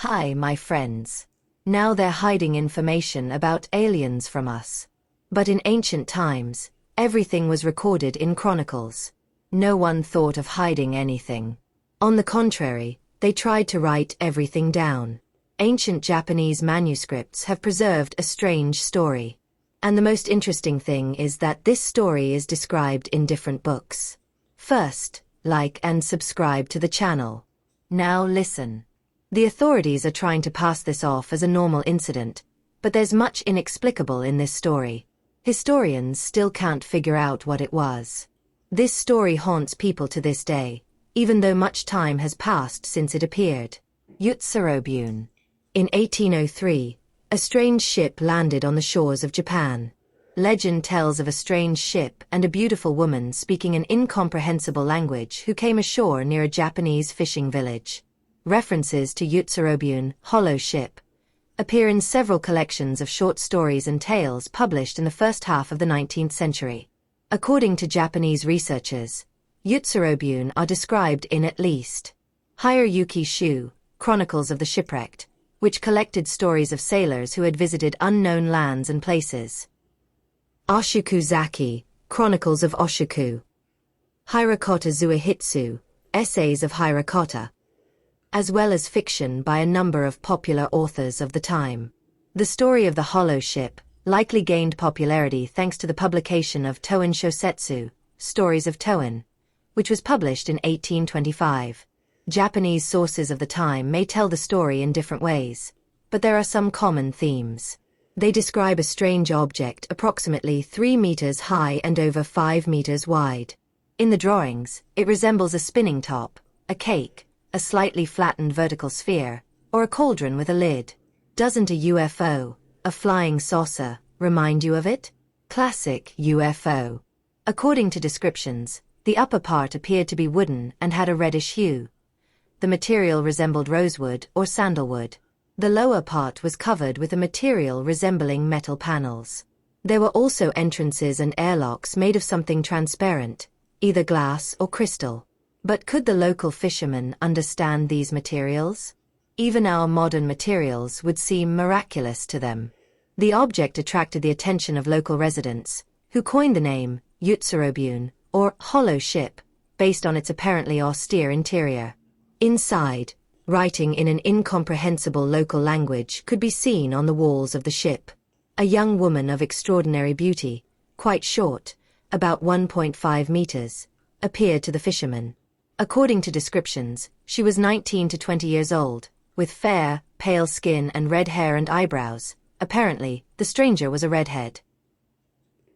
Hi, my friends. Now they're hiding information about aliens from us. But in ancient times, everything was recorded in chronicles. No one thought of hiding anything. On the contrary, they tried to write everything down. Ancient Japanese manuscripts have preserved a strange story. And the most interesting thing is that this story is described in different books. First, like and subscribe to the channel. Now listen. The authorities are trying to pass this off as a normal incident, but there's much inexplicable in this story. Historians still can't figure out what it was. This story haunts people to this day, even though much time has passed since it appeared. Utsurobune. In 1803, a strange ship landed on the shores of Japan. Legend tells of a strange ship and a beautiful woman speaking an incomprehensible language who came ashore near a Japanese fishing village. References to Utsurobune, hollow ship, appear in several collections of short stories and tales published in the first half of the 19th century. According to Japanese researchers, Utsurobune are described in at least Hirayuki Shu, Chronicles of the Shipwrecked, which collected stories of sailors who had visited unknown lands and places. Oshuku Zaki, Chronicles of Oshuku. Hirakota Zuihitsu, Essays of Hirakota, as well as fiction by a number of popular authors of the time. The story of the hollow ship likely gained popularity thanks to the publication of Toin Shosetsu, Stories of Toin, which was published in 1825. Japanese sources of the time may tell the story in different ways, but there are some common themes. They describe a strange object approximately 3 meters high and over 5 meters wide. In the drawings, it resembles a spinning top, a cake, a slightly flattened vertical sphere, or a cauldron with a lid. Doesn't a UFO, a flying saucer, remind you of it? Classic UFO. According to descriptions, the upper part appeared to be wooden and had a reddish hue. The material resembled rosewood or sandalwood. The lower part was covered with a material resembling metal panels. There were also entrances and airlocks made of something transparent, either glass or crystal. But could the local fishermen understand these materials? Even our modern materials would seem miraculous to them. The object attracted the attention of local residents, who coined the name Utsurobune, or hollow ship, based on its apparently austere interior. Inside, writing in an incomprehensible local language could be seen on the walls of the ship. A young woman of extraordinary beauty, quite short, about 1.5 meters, appeared to the fishermen. According to descriptions, she was 19 to 20 years old, with fair, pale skin and red hair and eyebrows. Apparently, the stranger was a redhead.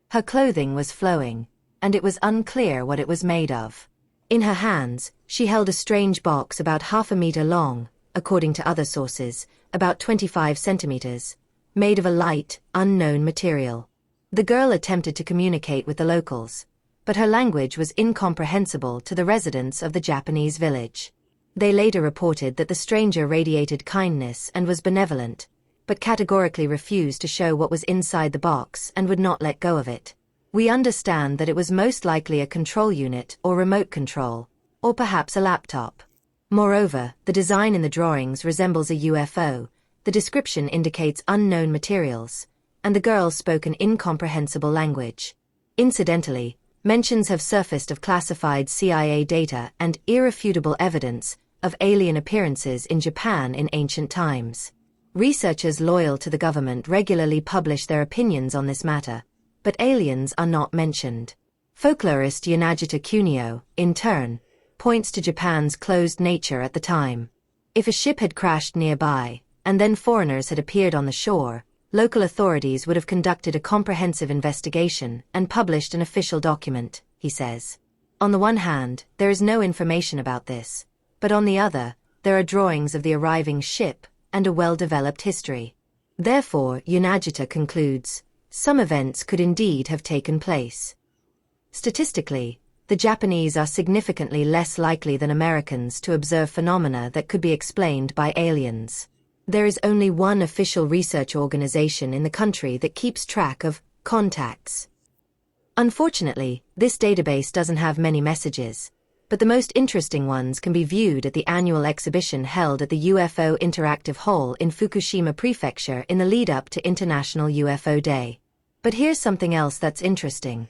Her clothing was flowing, and it was unclear what it was made of. In her hands, she held a strange box about half a meter long, according to other sources, about 25 centimeters, made of a light, unknown material. The girl attempted to communicate with the locals, but her language was incomprehensible to the residents of the Japanese village. They later reported that the stranger radiated kindness and was benevolent, but categorically refused to show what was inside the box and would not let go of it. We understand that it was most likely a control unit or remote control, or perhaps a laptop. Moreover, the design in the drawings resembles a UFO, the description indicates unknown materials, and the girl spoke an incomprehensible language. Incidentally, mentions have surfaced of classified CIA data and irrefutable evidence of alien appearances in Japan in ancient times. Researchers loyal to the government regularly publish their opinions on this matter, but aliens are not mentioned. Folklorist Yanagita Kunio, in turn, points to Japan's closed nature at the time. If a ship had crashed nearby, and then foreigners had appeared on the shore, local authorities would have conducted a comprehensive investigation and published an official document, he says. On the one hand, there is no information about this, but on the other, there are drawings of the arriving ship and a well-developed history. Therefore, Yanagita concludes, some events could indeed have taken place. Statistically, the Japanese are significantly less likely than Americans to observe phenomena that could be explained by aliens. There is only one official research organization in the country that keeps track of contacts. Unfortunately, this database doesn't have many messages, but the most interesting ones can be viewed at the annual exhibition held at the UFO Interactive Hall in Fukushima Prefecture in the lead-up to International UFO Day. But here's something else that's interesting.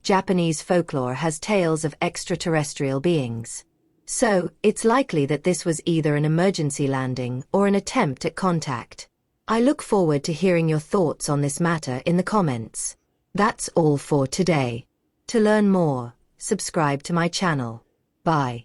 Japanese folklore has tales of extraterrestrial beings. So, it's likely that this was either an emergency landing or an attempt at contact. I look forward to hearing your thoughts on this matter in the comments. That's all for today. To learn more, subscribe to my channel. Bye.